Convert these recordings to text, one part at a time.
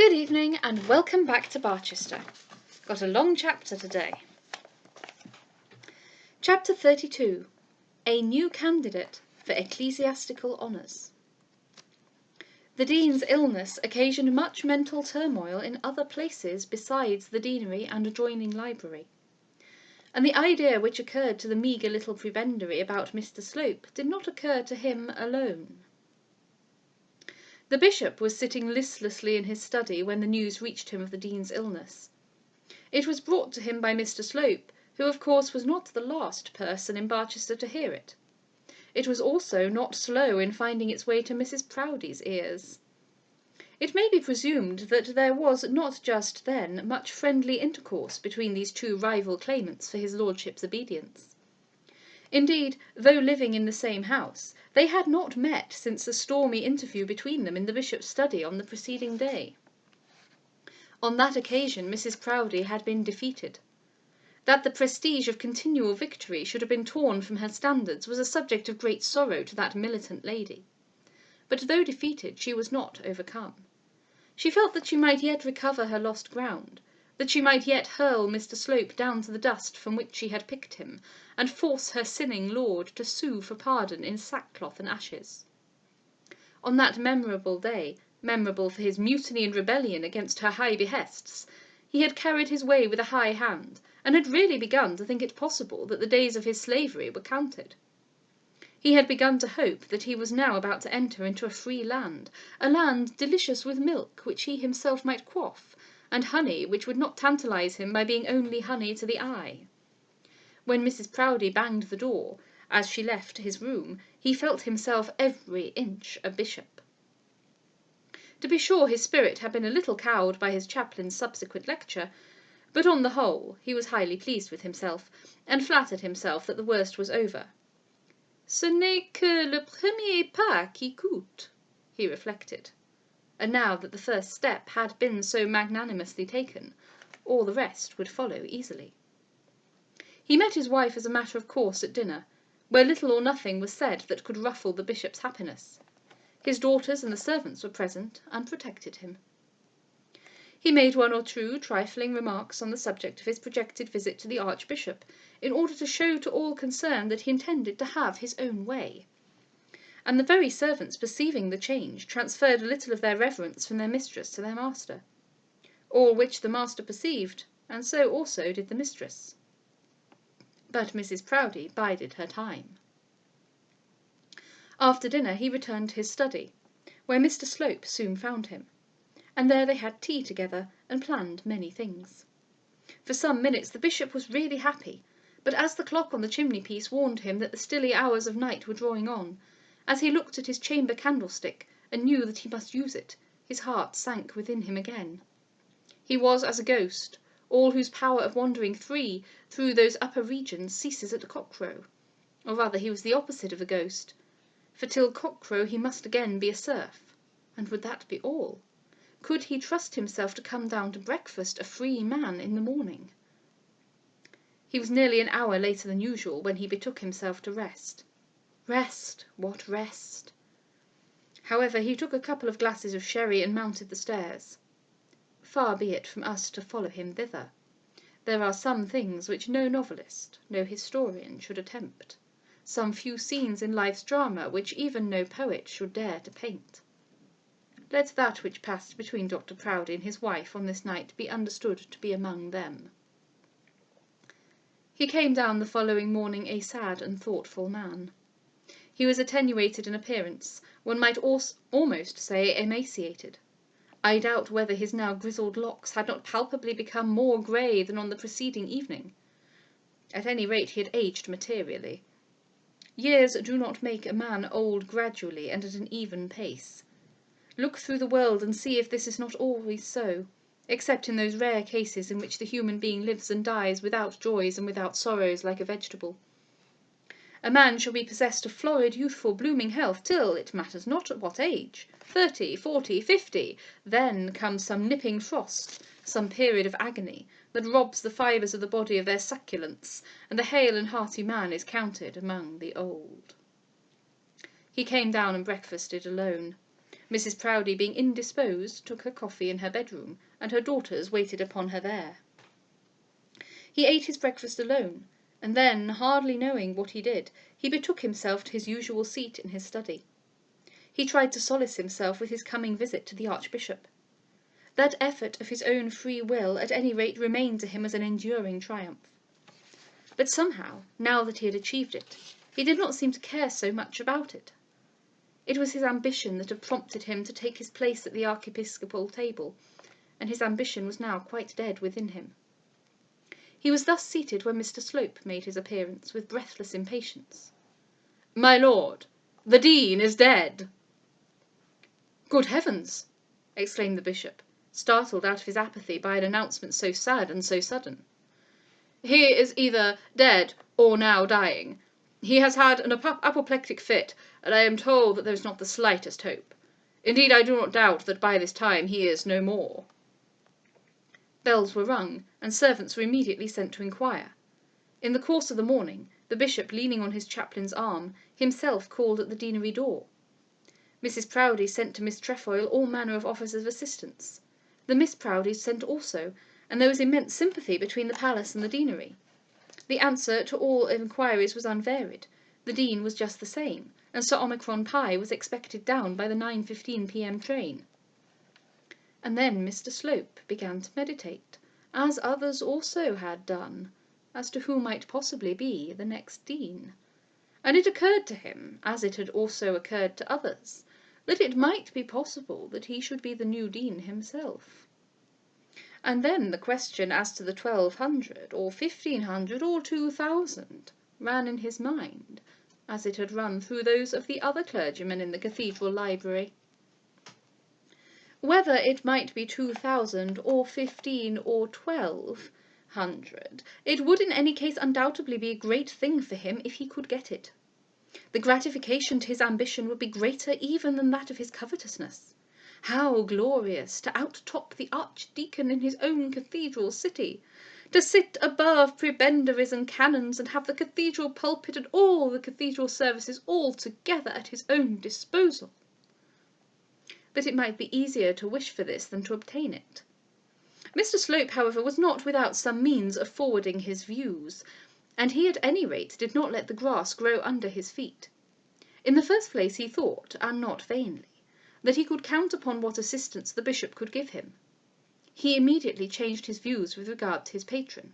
Good evening and welcome back to Barchester. Got a long chapter today. Chapter 32. A New Candidate for Ecclesiastical Honours. The Dean's illness occasioned much mental turmoil in other places besides the deanery and adjoining library, and the idea which occurred to the meagre little prebendary about Mr. Slope did not occur to him alone. The bishop was sitting listlessly in his study when the news reached him of the dean's illness. It was brought to him by Mr. Slope, who of course was not the last person in Barchester to hear it. It was also not slow in finding its way to Mrs. Proudie's ears. It may be presumed that there was not just then much friendly intercourse between these two rival claimants for his lordship's obedience. Indeed, though living in the same house, they had not met since the stormy interview between them in the bishop's study on the preceding day. On that occasion Mrs. Proudie had been defeated. That the prestige of continual victory should have been torn from her standards was a subject of great sorrow to that militant lady. But though defeated, she was not overcome. She felt that she might yet recover her lost ground, that she might yet hurl Mr. Slope down to the dust from which she had picked him, and force her sinning lord to sue for pardon in sackcloth and ashes. On that memorable day, memorable for his mutiny and rebellion against her high behests, he had carried his way with a high hand, and had really begun to think it possible that the days of his slavery were counted. He had begun to hope that he was now about to enter into a free land, a land delicious with milk which he himself might quaff, and honey which would not tantalise him by being only honey to the eye. When Mrs. Proudie banged the door, as she left his room, he felt himself every inch a bishop. To be sure, his spirit had been a little cowed by his chaplain's subsequent lecture, but on the whole he was highly pleased with himself, and flattered himself that the worst was over. Ce n'est que le premier pas qui coûte, he reflected, and now that the first step had been so magnanimously taken, all the rest would follow easily. He met his wife as a matter of course at dinner, where little or nothing was said that could ruffle the bishop's happiness. His daughters and the servants were present, and protected him. He made one or two trifling remarks on the subject of his projected visit to the archbishop, in order to show to all concerned that he intended to have his own way. And the very servants, perceiving the change, transferred a little of their reverence from their mistress to their master. All which the master perceived, and so also did the mistress. But Mrs. Proudie bided her time. After dinner he returned to his study, where Mr. Slope soon found him, and there they had tea together and planned many things. For some minutes the bishop was really happy, but as the clock on the chimney-piece warned him that the stilly hours of night were drawing on, as he looked at his chamber candlestick and knew that he must use it, his heart sank within him again. He was as a ghost, all whose power of wandering free through those upper regions ceases at cockcrow. Or rather, he was the opposite of a ghost, for till cockcrow he must again be a serf. And would that be all? Could he trust himself to come down to breakfast a free man in the morning? He was nearly an hour later than usual when he betook himself to rest. Rest! What rest! However, he took a couple of glasses of sherry and mounted the stairs. Far be it from us to follow him thither. There are some things which no novelist, no historian should attempt, some few scenes in life's drama which even no poet should dare to paint. Let that which passed between Dr. Proudie and his wife on this night be understood to be among them. He came down the following morning a sad and thoughtful man. He was attenuated in appearance, one might almost say emaciated. I doubt whether his now grizzled locks had not palpably become more grey than on the preceding evening. At any rate, he had aged materially. Years do not make a man old gradually and at an even pace. Look through the world and see if this is not always so, except in those rare cases in which the human being lives and dies without joys and without sorrows like a vegetable. A man shall be possessed of florid, youthful, blooming health till, it matters not at what age, 30, 40, 50, then comes some nipping frost, some period of agony, that robs the fibres of the body of their succulence, and the hale and hearty man is counted among the old. He came down and breakfasted alone. Mrs. Proudie, being indisposed, took her coffee in her bedroom, and her daughters waited upon her there. He ate his breakfast alone, and then, hardly knowing what he did, he betook himself to his usual seat in his study. He tried to solace himself with his coming visit to the Archbishop. That effort of his own free will at any rate remained to him as an enduring triumph. But somehow, now that he had achieved it, he did not seem to care so much about it. It was his ambition that had prompted him to take his place at the archiepiscopal table, and his ambition was now quite dead within him. He was thus seated when Mr. Slope made his appearance with breathless impatience. "My lord, the Dean is dead!" "Good heavens!" exclaimed the bishop, startled out of his apathy by an announcement so sad and so sudden. "He is either dead or now dying. He has had an apoplectic fit, and I am told that there is not the slightest hope. Indeed, I do not doubt that by this time he is no more." Bells were rung, and servants were immediately sent to inquire. In the course of the morning, the bishop, leaning on his chaplain's arm, himself called at the deanery door. Mrs. Proudie sent to Miss Trefoil all manner of offers of assistance. The Miss Proudies sent also, and there was immense sympathy between the palace and the deanery. The answer to all inquiries was unvaried. The dean was just the same, and Sir Omicron Pye was expected down by the 9:15 p.m. train. And then Mr. Slope began to meditate, as others also had done, as to who might possibly be the next dean. And it occurred to him, as it had also occurred to others, that it might be possible that he should be the new dean himself. And then the question as to the 1,200, or 1,500, or 2,000 ran in his mind, as it had run through those of the other clergymen in the cathedral library. Whether it might be 2,000, or 15, or 1,200, it would in any case undoubtedly be a great thing for him if he could get it. The gratification to his ambition would be greater even than that of his covetousness. How glorious to outtop the archdeacon in his own cathedral city, to sit above prebendaries and canons, and have the cathedral pulpit and all the cathedral services altogether at his own disposal. But it might be easier to wish for this than to obtain it. Mr. Slope, however, was not without some means of forwarding his views, and he at any rate did not let the grass grow under his feet. In the first place he thought, and not vainly, that he could count upon what assistance the bishop could give him. He immediately changed his views with regard to his patron.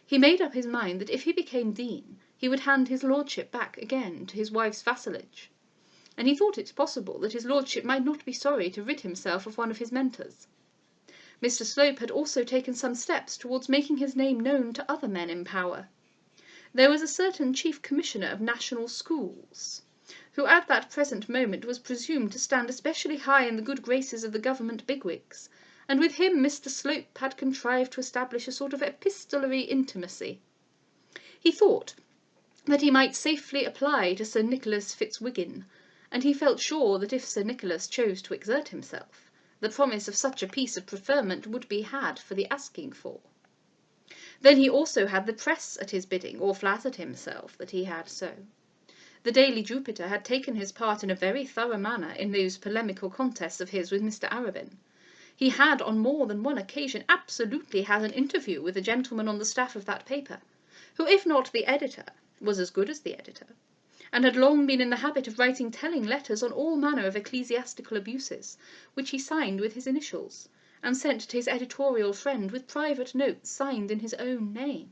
He made up his mind that if he became dean, he would hand his lordship back again to his wife's vassalage, and he thought it possible that his lordship might not be sorry to rid himself of one of his mentors. Mr. Slope had also taken some steps towards making his name known to other men in power. There was a certain Chief Commissioner of National Schools, who at that present moment was presumed to stand especially high in the good graces of the government bigwigs, and with him Mr. Slope had contrived to establish a sort of epistolary intimacy. He thought that he might safely apply to Sir Nicholas Fitzwiggin, and he felt sure that if Sir Nicholas chose to exert himself, the promise of such a piece of preferment would be had for the asking for. Then he also had the press at his bidding, or flattered himself that he had so. The Daily Jupiter had taken his part in a very thorough manner in those polemical contests of his with Mr. Arabin. He had on more than one occasion absolutely had an interview with a gentleman on the staff of that paper, who, if not the editor, was as good as the editor, and had long been in the habit of writing telling letters on all manner of ecclesiastical abuses, which he signed with his initials, and sent to his editorial friend with private notes signed in his own name.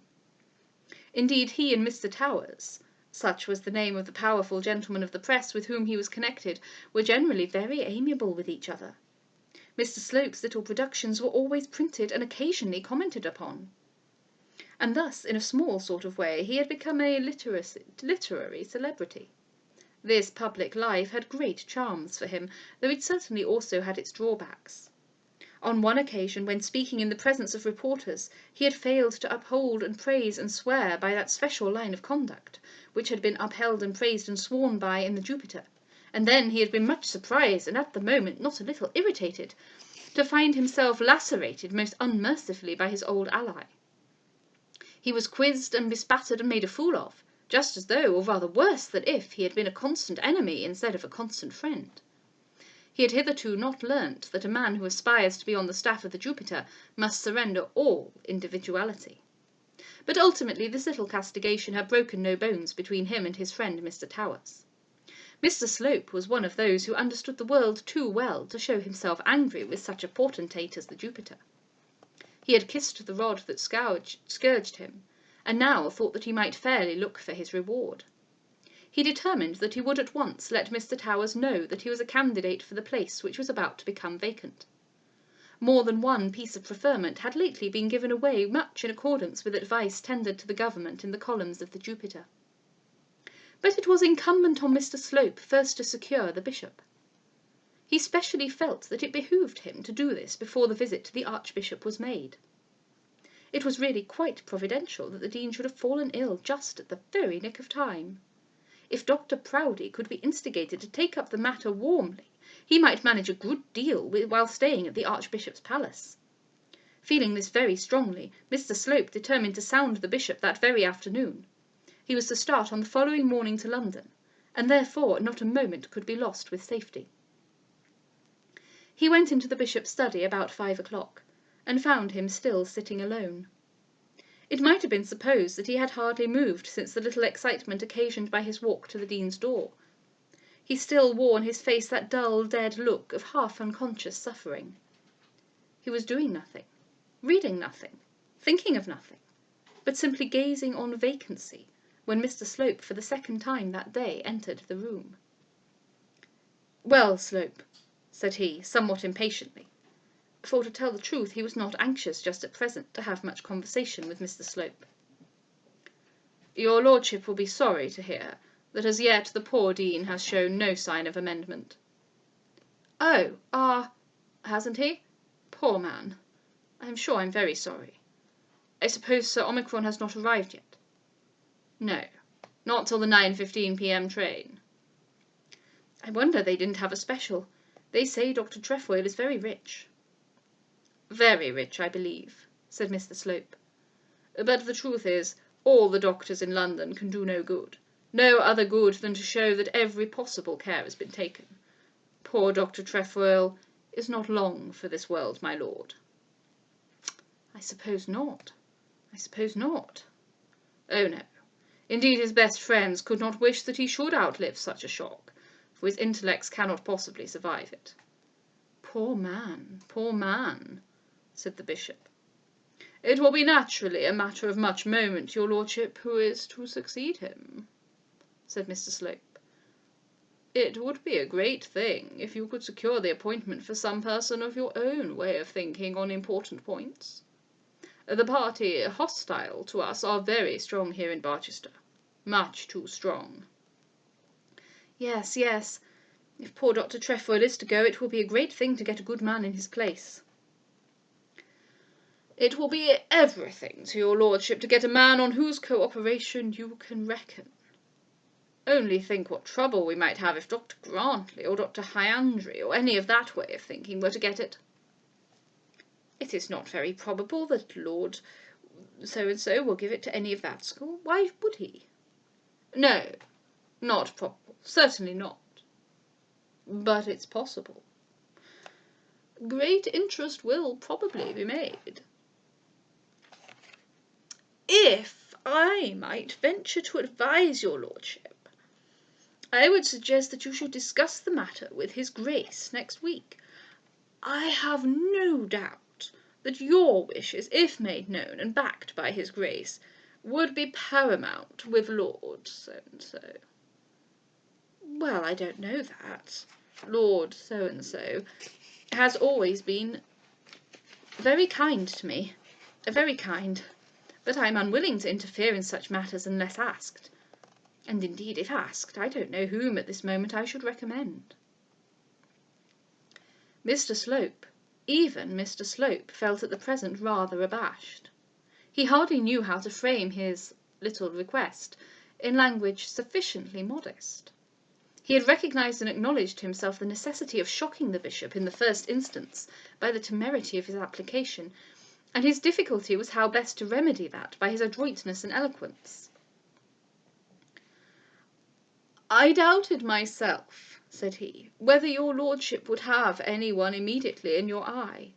Indeed, he and Mr. Towers, such was the name of the powerful gentleman of the press with whom he was connected, were generally very amiable with each other. Mr. Slope's little productions were always printed and occasionally commented upon. And thus, in a small sort of way, he had become a literary celebrity. This public life had great charms for him, though it certainly also had its drawbacks. On one occasion, when speaking in the presence of reporters, he had failed to uphold and praise and swear by that special line of conduct, which had been upheld and praised and sworn by in the Jupiter, and then he had been much surprised, and at the moment not a little irritated, to find himself lacerated most unmercifully by his old ally. He was quizzed and bespattered and made a fool of, just as though, or rather worse than if, he had been a constant enemy instead of a constant friend. He had hitherto not learnt that a man who aspires to be on the staff of the Jupiter must surrender all individuality. But ultimately this little castigation had broken no bones between him and his friend Mr. Towers. Mr. Slope was one of those who understood the world too well to show himself angry with such a potentate as the Jupiter. He had kissed the rod that scourged him, and now thought that he might fairly look for his reward. He determined that he would at once let Mr. Towers know that he was a candidate for the place which was about to become vacant. More than one piece of preferment had lately been given away much in accordance with advice tendered to the government in the columns of the Jupiter. But it was incumbent on Mr. Slope first to secure the bishop. He specially felt that it behoved him to do this before the visit to the Archbishop was made. It was really quite providential that the Dean should have fallen ill just at the very nick of time. If Dr. Proudie could be instigated to take up the matter warmly, he might manage a good deal while staying at the Archbishop's palace. Feeling this very strongly, Mr. Slope determined to sound the bishop that very afternoon. He was to start on the following morning to London, and therefore not a moment could be lost with safety. He went into the bishop's study about 5 o'clock, and found him still sitting alone. It might have been supposed that he had hardly moved since the little excitement occasioned by his walk to the Dean's door. He still wore on his face that dull, dead look of half-unconscious suffering. He was doing nothing, reading nothing, thinking of nothing, but simply gazing on vacancy, when Mr. Slope for the second time that day entered the room. "Well, Slope," said he, somewhat impatiently, for to tell the truth he was not anxious just at present to have much conversation with Mr. Slope. "Your lordship will be sorry to hear that as yet the poor Dean has shown no sign of amendment." "Oh, hasn't he? Poor man. I'm sure I'm very sorry. I suppose Sir Omicron has not arrived yet?" "No, not till the 9:15 p.m. train." "I wonder they didn't have a special. They say Dr. Trefoil is very rich." "Very rich, I believe," said Mr. Slope. "But the truth is, all the doctors in London can do no good. No other good than to show that every possible care has been taken. Poor Dr. Trefoil is not long for this world, my lord." "I suppose not. I suppose not." "Oh, no. Indeed, his best friends could not wish that he should outlive such a shock, for his intellects cannot possibly survive it." "Poor man, poor man," said the bishop. "It will be naturally a matter of much moment, your lordship, who is to succeed him," said Mr. Slope. "It would be a great thing if you could secure the appointment for some person of your own way of thinking on important points. The party hostile to us are very strong here in Barchester, much too strong." "Yes, yes. If poor Dr. Trefoil is to go, it will be a great thing to get a good man in his place." "It will be everything to your lordship to get a man on whose co-operation you can reckon. Only think what trouble we might have if Dr. Grantley or Dr. Hyandry or any of that way of thinking were to get it." "It is not very probable that Lord so-and-so will give it to any of that school. Why would he?" "No, not probable. Certainly not. But it's possible. Great interest will probably be made. If I might venture to advise your lordship, I would suggest that you should discuss the matter with his Grace next week. I have no doubt that your wishes, if made known and backed by his Grace, would be paramount with Lord so-and-so." "Well, I don't know that. Lord so-and-so has always been very kind to me, very kind, but I am unwilling to interfere in such matters unless asked. And indeed, if asked, I don't know whom at this moment I should recommend." Mr. Slope, even Mr. Slope, felt at the present rather abashed. He hardly knew how to frame his little request in language sufficiently modest. He had recognised and acknowledged to himself the necessity of shocking the bishop in the first instance by the temerity of his application, and his difficulty was how best to remedy that by his adroitness and eloquence. "I doubted myself," said he, whether your lordship would have any one immediately in your eye.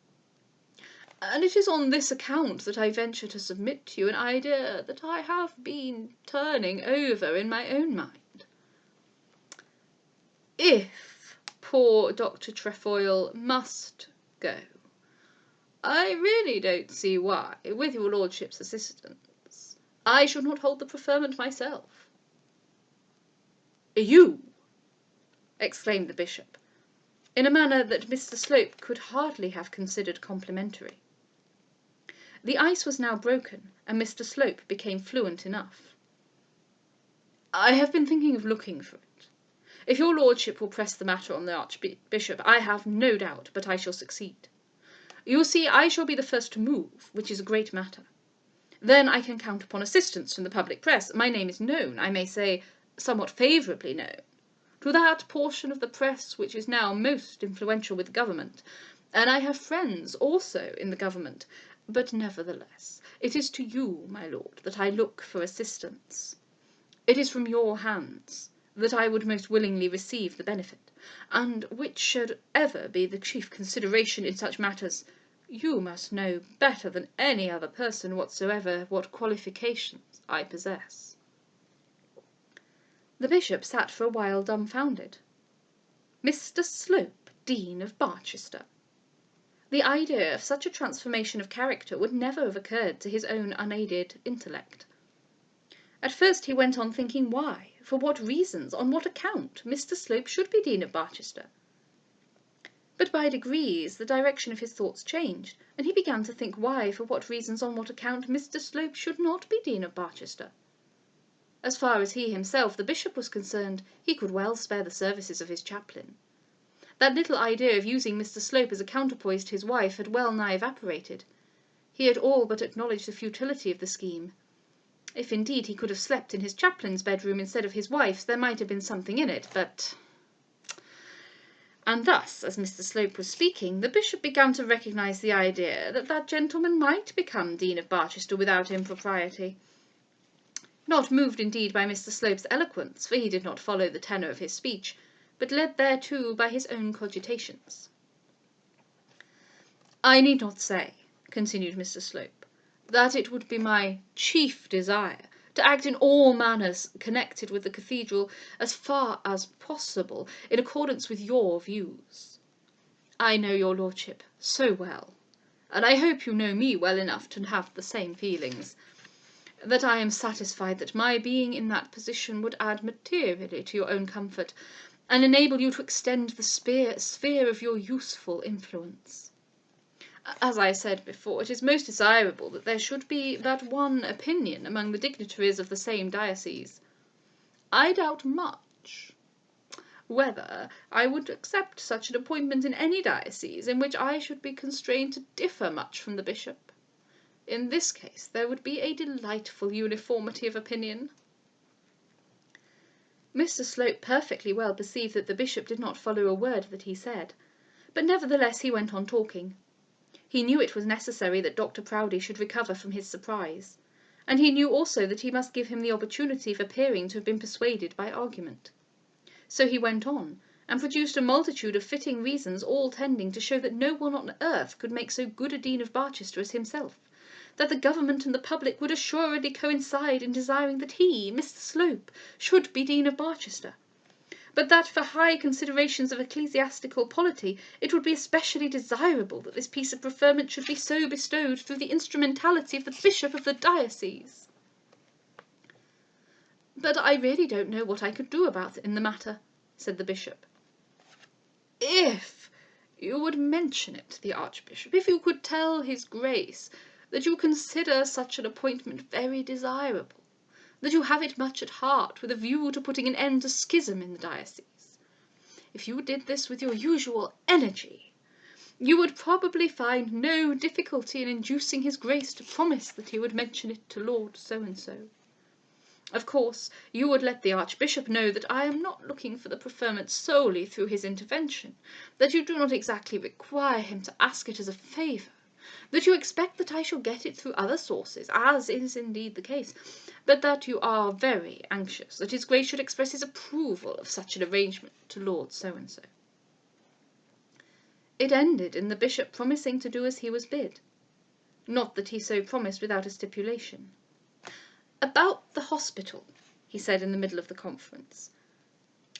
And it is on this account that I venture to submit to you an idea that I have been turning over in my own mind. If poor Dr. Trefoil must go, I really don't see why, with your lordship's assistance, I should not hold the preferment myself. You! Exclaimed the bishop, in a manner that Mr. Slope could hardly have considered complimentary. The ice was now broken, and Mr. Slope became fluent enough. I have been thinking of looking for it. If your lordship will press the matter on the archbishop, I have no doubt but I shall succeed. You see, I shall be the first to move, which is a great matter. Then I can count upon assistance from the public press. My name is known, I may say, somewhat favourably known, to that portion of the press which is now most influential with the government, and I have friends also in the government, but nevertheless, it is to you, my lord, that I look for assistance. It is from your hands that I would most willingly receive the benefit, and which should ever be the chief consideration in such matters, you must know better than any other person whatsoever what qualifications I possess. The bishop sat for a while dumbfounded. Mr. Slope, Dean of Barchester! The idea of such a transformation of character would never have occurred to his own unaided intellect. At first he went on thinking why, for what reasons, on what account, Mr. Slope should be Dean of Barchester. But by degrees the direction of his thoughts changed, and he began to think why, for what reasons, on what account, Mr. Slope should not be Dean of Barchester. As far as he himself, the bishop, was concerned, he could well spare the services of his chaplain. That little idea of using Mr. Slope as a counterpoise to his wife had well nigh evaporated. He had all but acknowledged the futility of the scheme. If indeed he could have slept in his chaplain's bedroom instead of his wife's, there might have been something in it, but... And thus, as Mr. Slope was speaking, the bishop began to recognise the idea that that gentleman might become Dean of Barchester without impropriety. Not moved indeed by Mr. Slope's eloquence, for he did not follow the tenor of his speech, but led thereto by his own cogitations. I need not say, continued Mr. Slope, that it would be my chief desire to act in all matters connected with the cathedral as far as possible in accordance with your views. I know your lordship so well, and I hope you know me well enough to have the same feelings, that I am satisfied that my being in that position would add materially to your own comfort, and enable you to extend the sphere of your useful influence. As I said before, it is most desirable that there should be but one opinion among the dignitaries of the same diocese. I doubt much whether I would accept such an appointment in any diocese in which I should be constrained to differ much from the bishop. In this case there would be a delightful uniformity of opinion. Mr. Slope perfectly well perceived that the bishop did not follow a word that he said, but nevertheless he went on talking. He knew it was necessary that Dr. Proudie should recover from his surprise, and he knew also that he must give him the opportunity of appearing to have been persuaded by argument. So he went on, and produced a multitude of fitting reasons, all tending to show that no one on earth could make so good a Dean of Barchester as himself, that the government and the public would assuredly coincide in desiring that he, Mr. Slope, should be Dean of Barchester, but that for high considerations of ecclesiastical polity it would be especially desirable that this piece of preferment should be so bestowed through the instrumentality of the bishop of the diocese. But I really don't know what I could do about it in the matter, said the bishop. If you would mention it to the archbishop, if you could tell his grace that you consider such an appointment very desirable, that you have it much at heart with a view to putting an end to schism in the diocese. If you did this with your usual energy, you would probably find no difficulty in inducing his grace to promise that he would mention it to Lord so-and-so. Of course, you would let the archbishop know that I am not looking for the preferment solely through his intervention, that you do not exactly require him to ask it as a favour, that you expect that I shall get it through other sources, as is indeed the case, but that you are very anxious that his Grace should express his approval of such an arrangement to Lord So-and-so. It ended in the Bishop promising to do as he was bid. Not that he so promised without a stipulation. "About the hospital," he said in the middle of the conference,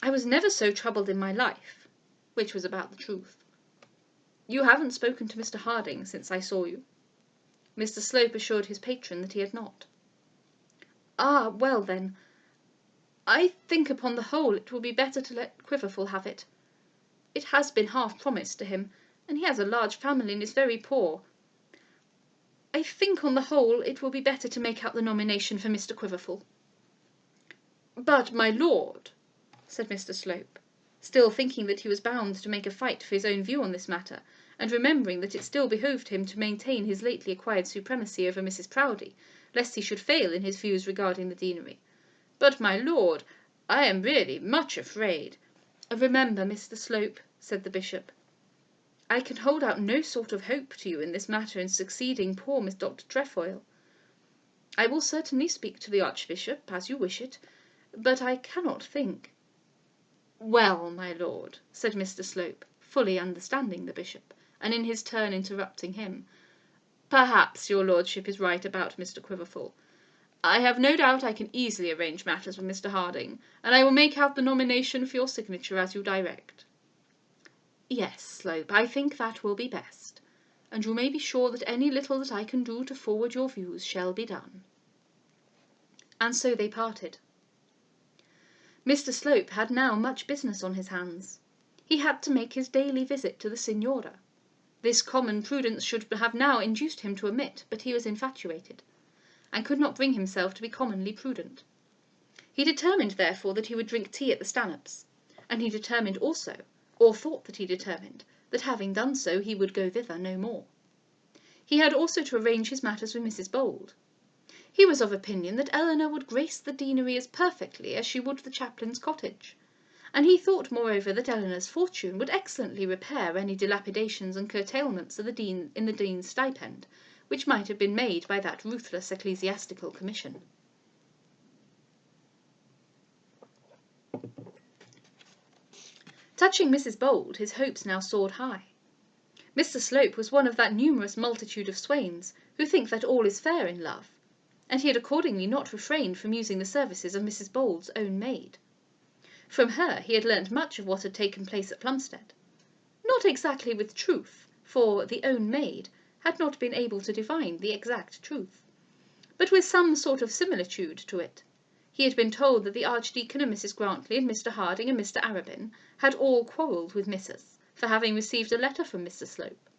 "I was never so troubled in my life," which was about the truth. "You haven't spoken to Mr. Harding since I saw you?" Mr. Slope assured his patron that he had not. "Ah, well then, I think upon the whole it will be better to let Quiverful have it. It has been half promised to him, and he has a large family and is very poor. I think on the whole it will be better to make out the nomination for Mr. Quiverful." "But, my lord," said Mr. Slope, still thinking that he was bound to make a fight for his own view on this matter, and remembering that it still behoved him to maintain his lately acquired supremacy over Mrs. Proudie, lest he should fail in his views regarding the deanery. "But, my lord, I am really much afraid—" "Remember, Mr. Slope," said the Bishop, "I can hold out no sort of hope to you in this matter in succeeding poor Miss Dr. Trefoil. I will certainly speak to the Archbishop, as you wish it, but I cannot think—" "Well, my lord," said Mr. Slope, fully understanding the Bishop, and in his turn interrupting him, "perhaps your lordship is right about Mr. Quiverful. I have no doubt I can easily arrange matters with Mr. Harding, and I will make out the nomination for your signature as you direct." "Yes, Slope, I think that will be best, and you may be sure that any little that I can do to forward your views shall be done." And so they parted. Mr. Slope had now much business on his hands. He had to make his daily visit to the Signora. This common prudence should have now induced him to omit, but he was infatuated, and could not bring himself to be commonly prudent. He determined, therefore, that he would drink tea at the Stanhopes, and he determined also, or thought that he determined, that having done so he would go thither no more. He had also to arrange his matters with Mrs. Bold. He was of opinion that Eleanor would grace the deanery as perfectly as she would the chaplain's cottage, and he thought moreover that Eleanor's fortune would excellently repair any dilapidations and curtailments in the dean's stipend which might have been made by that ruthless ecclesiastical commission. Touching Mrs. Bold, his hopes now soared high. Mr. Slope was one of that numerous multitude of swains who think that all is fair in love, and he had accordingly not refrained from using the services of Mrs. Bold's own maid. From her he had learnt much of what had taken place at Plumstead, not exactly with truth, for the own maid had not been able to divine the exact truth, but with some sort of similitude to it. He had been told that the Archdeacon and Mrs. Grantley and Mr. Harding and Mr. Arabin had all quarrelled with Mrs. for having received a letter from Mr. Slope,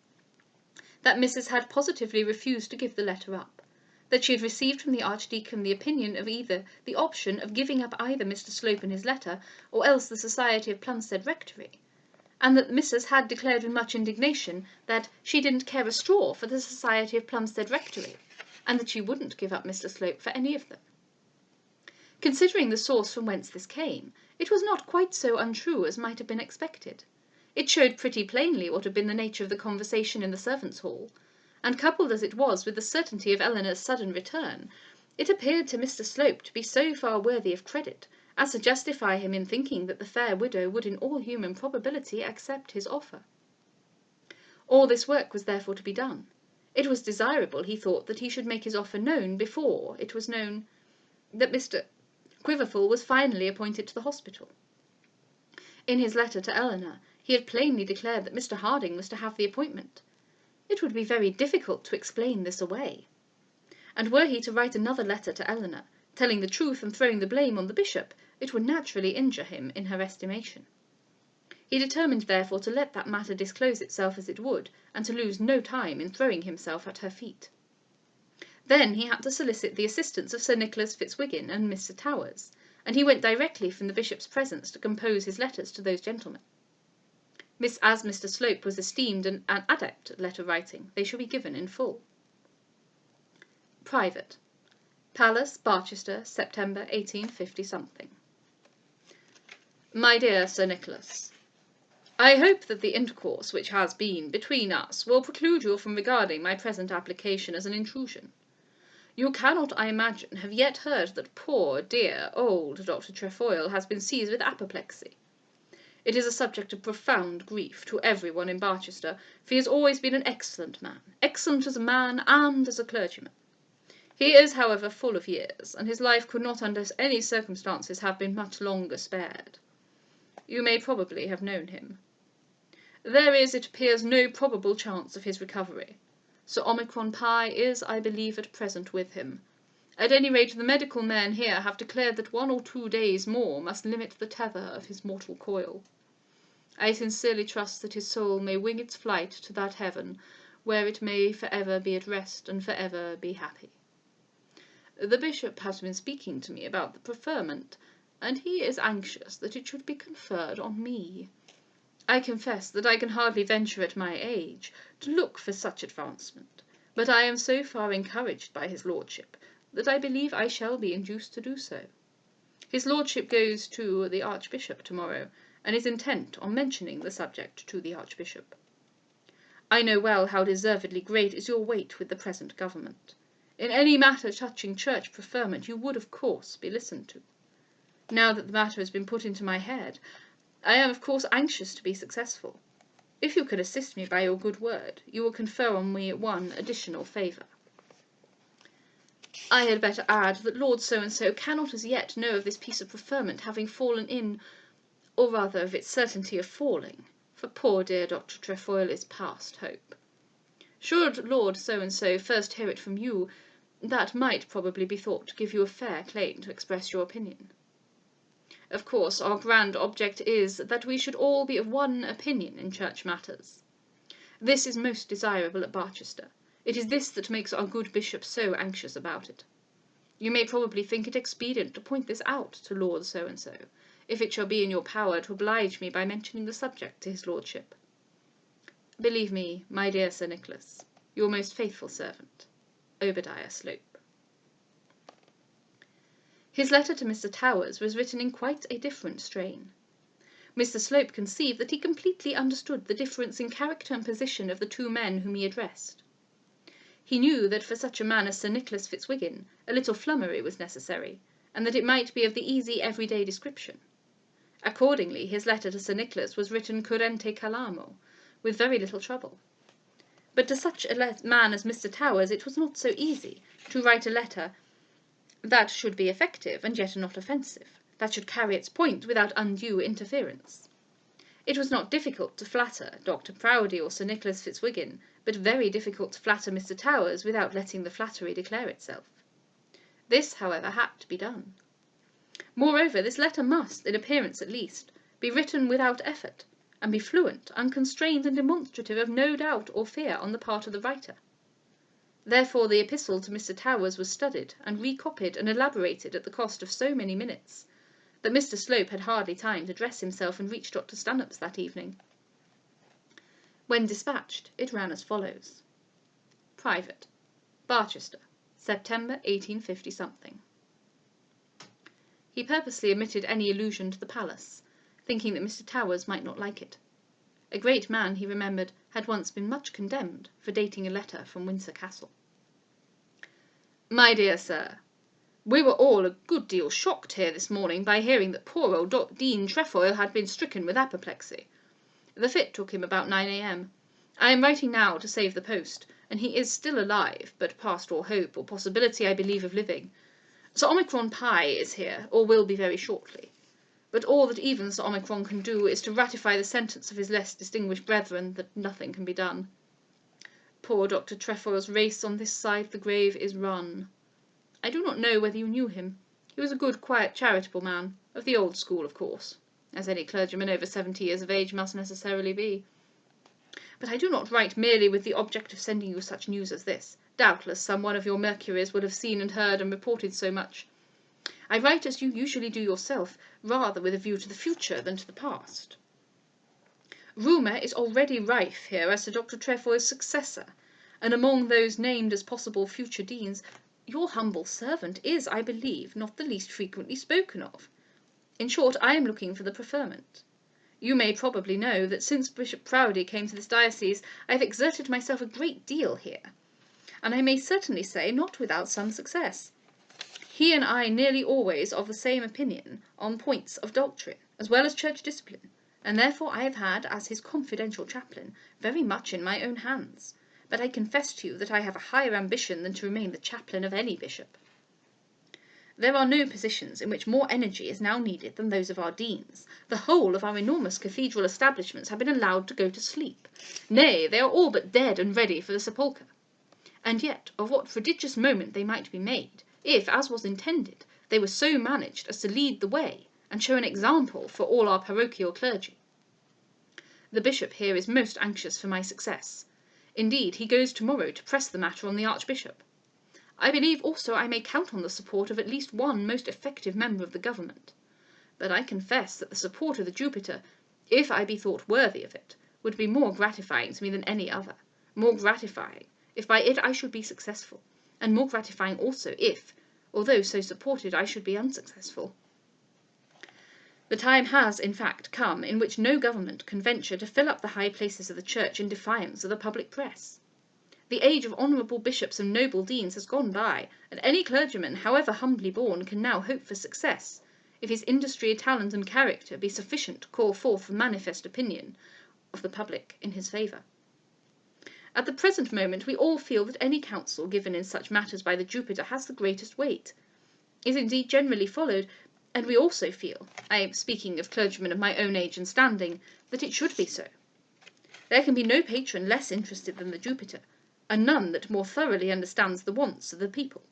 that Mrs. had positively refused to give the letter up, that she had received from the Archdeacon the opinion of either the option of giving up either Mr. Slope and his letter, or else the society of Plumstead Rectory, and that Mrs. had declared with much indignation that she didn't care a straw for the society of Plumstead Rectory, and that she wouldn't give up Mr. Slope for any of them. Considering the source from whence this came, it was not quite so untrue as might have been expected. It showed pretty plainly what had been the nature of the conversation in the servants' hall, and coupled as it was with the certainty of Eleanor's sudden return, it appeared to Mr. Slope to be so far worthy of credit as to justify him in thinking that the fair widow would in all human probability accept his offer. All this work was therefore to be done. It was desirable, he thought, that he should make his offer known before it was known that Mr. Quiverful was finally appointed to the hospital. In his letter to Eleanor he had plainly declared that Mr. Harding was to have the appointment. It would be very difficult to explain this away, and were he to write another letter to Eleanor, telling the truth and throwing the blame on the bishop, it would naturally injure him in her estimation. He determined therefore to let that matter disclose itself as it would, and to lose no time in throwing himself at her feet. Then he had to solicit the assistance of Sir Nicholas Fitzwhiggin and Mr. Towers, and he went directly from the bishop's presence to compose his letters to those gentlemen. As Mr. Slope was esteemed an adept at letter writing, they shall be given in full. Private. Palace, Barchester, September 1850 something. My dear Sir Nicholas, I hope that the intercourse which has been between us will preclude you from regarding my present application as an intrusion. You cannot, I imagine, have yet heard that poor, dear, old Dr. Trefoil has been seized with apoplexy. It is a subject of profound grief to everyone in Barchester, for he has always been an excellent man, excellent as a man and as a clergyman. He is, however, full of years, and his life could not under any circumstances have been much longer spared. You may probably have known him. There is, it appears, no probable chance of his recovery. Sir Omicron Pi is, I believe, at present with him. At any rate, the medical men here have declared that 1 or 2 days more must limit the tether of his mortal coil. I sincerely trust that his soul may wing its flight to that heaven where it may for ever be at rest and for ever be happy. The bishop has been speaking to me about the preferment, and he is anxious that it should be conferred on me. I confess that I can hardly venture at my age to look for such advancement, but I am so far encouraged by his lordship that I believe I shall be induced to do so. His lordship goes to the archbishop tomorrow, and is intent on mentioning the subject to the archbishop. I know well how deservedly great is your weight with the present government. In any matter touching church preferment you would, of course, be listened to. Now that the matter has been put into my head, I am, of course, anxious to be successful. If you can assist me by your good word, you will confer on me one additional favour. I had better add that Lord So-and-so cannot as yet know of this piece of preferment having fallen in, or rather of its certainty of falling, for poor dear Dr. Trefoil is past hope. Should Lord So-and-so first hear it from you, that might probably be thought to give you a fair claim to express your opinion. Of course, our grand object is that we should all be of one opinion in church matters. This is most desirable at Barchester. It is this that makes our good bishop so anxious about it. You may probably think it expedient to point this out to Lord So-and-so, if it shall be in your power to oblige me by mentioning the subject to his lordship. Believe me, my dear Sir Nicholas, your most faithful servant, Obadiah Slope. His letter to Mr. Towers was written in quite a different strain. Mr. Slope conceived that he completely understood the difference in character and position of the 2 men whom he addressed. He knew that for such a man as Sir Nicholas Fitzwiggan a little flummery was necessary, and that it might be of the easy everyday description. Accordingly, his letter to Sir Nicholas was written currente calamo, with very little trouble. But to such a man as Mr. Towers it was not so easy to write a letter that should be effective and yet not offensive, that should carry its point without undue interference. It was not difficult to flatter Dr. Proudie or Sir Nicholas Fitzwiggan, but very difficult to flatter Mr. Towers without letting the flattery declare itself. This, however, had to be done. Moreover, this letter must, in appearance at least, be written without effort, and be fluent, unconstrained, and demonstrative of no doubt or fear on the part of the writer. Therefore the epistle to Mr. Towers was studied and recopied and elaborated at the cost of so many minutes, that Mr. Slope had hardly time to dress himself and reach Dr. Stanhope's that evening. When dispatched, it ran as follows: Private, Barchester, September 1850-something. He purposely omitted any allusion to the palace, thinking that Mr. Towers might not like it. A great man, he remembered, had once been much condemned for dating a letter from Windsor Castle. My dear sir, we were all a good deal shocked here this morning by hearing that poor old Dean Trefoil had been stricken with apoplexy. The fit took him about 9 a.m. I am writing now to save the post, and he is still alive, but past all hope or possibility, I believe, of living. Sir Omicron Pi is here, or will be very shortly. But all that even Sir Omicron can do is to ratify the sentence of his less distinguished brethren that nothing can be done. Poor Dr. Trefoil's race on this side of the grave is run. I do not know whether you knew him. He was a good, quiet, charitable man, of the old school, of course, as any clergyman over 70 years of age must necessarily be. But I do not write merely with the object of sending you such news as this. Doubtless some one of your Mercuries will have seen and heard and reported so much. I write as you usually do yourself, rather with a view to the future than to the past. Rumour is already rife here as to Dr. Trefoil's successor, and among those named as possible future deans, your humble servant is, I believe, not the least frequently spoken of. In short, I am looking for the preferment. You may probably know that since Bishop Proudie came to this diocese, I have exerted myself a great deal here, and I may certainly say not without some success. He and I nearly always of the same opinion on points of doctrine, as well as church discipline, and therefore I have had, as his confidential chaplain, very much in my own hands. But I confess to you that I have a higher ambition than to remain the chaplain of any bishop. There are no positions in which more energy is now needed than those of our deans. The whole of our enormous cathedral establishments have been allowed to go to sleep. Nay, they are all but dead and ready for the sepulchre. And yet, of what prodigious moment they might be made, if, as was intended, they were so managed as to lead the way, and show an example for all our parochial clergy. The bishop here is most anxious for my success. Indeed, he goes tomorrow to press the matter on the archbishop. I believe also I may count on the support of at least one most effective member of the government. But I confess that the support of the Jupiter, if I be thought worthy of it, would be more gratifying to me than any other, more gratifying if by it I should be successful, and more gratifying also if, although so supported, I should be unsuccessful. The time has, in fact, come in which no government can venture to fill up the high places of the Church in defiance of the public press. The age of honourable bishops and noble deans has gone by, and any clergyman, however humbly born, can now hope for success, if his industry, talent, and character be sufficient to call forth the manifest opinion of the public in his favour. At the present moment we all feel that any counsel given in such matters by the Jupiter has the greatest weight, is indeed generally followed, and we also feel, I am speaking of clergymen of my own age and standing, that it should be so. There can be no patron less interested than the Jupiter, and none that more thoroughly understands the wants of the people.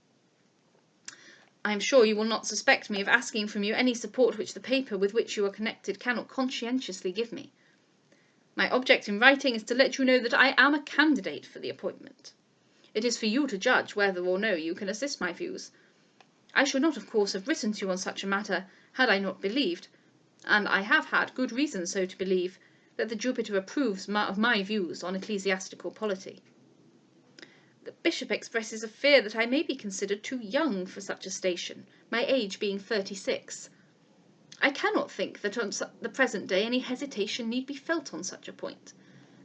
I am sure you will not suspect me of asking from you any support which the paper with which you are connected cannot conscientiously give me. My object in writing is to let you know that I am a candidate for the appointment. It is for you to judge whether or no you can assist my views. I should not, of course, have written to you on such a matter had I not believed, and I have had good reason so to believe, that the Jupiter approves of my views on ecclesiastical polity. The bishop expresses a fear that I may be considered too young for such a station, my age being 36. I cannot think that on the present day any hesitation need be felt on such a point.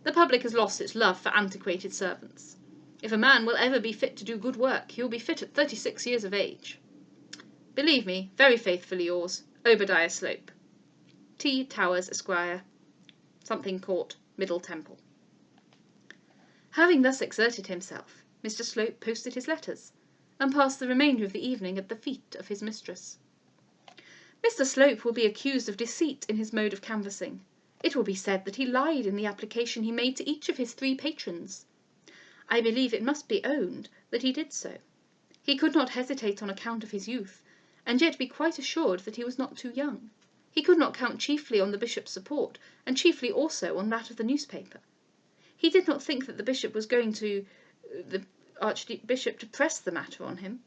The public has lost its love for antiquated servants. If a man will ever be fit to do good work, he will be fit at 36 years of age. Believe me, very faithfully yours, Obadiah Slope. T. Towers, Esquire, something Court, Middle Temple. Having thus exerted himself, Mr. Slope posted his letters, and passed the remainder of the evening at the feet of his mistress. Mr. Slope will be accused of deceit in his mode of canvassing. It will be said that he lied in the application he made to each of his 3 patrons. I believe it must be owned that he did so. He could not hesitate on account of his youth, and yet be quite assured that he was not too young. He could not count chiefly on the bishop's support, and chiefly also on that of the newspaper. He did not think that the bishop was going to the archbishop to press the matter on him.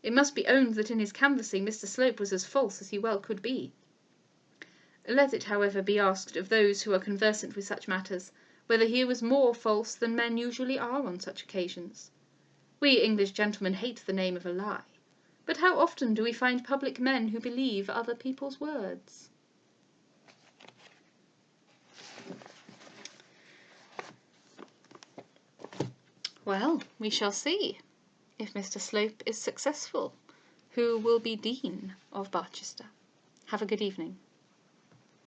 It must be owned that in his canvassing Mr. Slope was as false as he well could be. Let it, however, be asked of those who are conversant with such matters, whether he was more false than men usually are on such occasions. We English gentlemen hate the name of a lie, but how often do we find public men who believe other people's words? Well, we shall see, if Mr. Slope is successful, who will be Dean of Barchester. Have a good evening.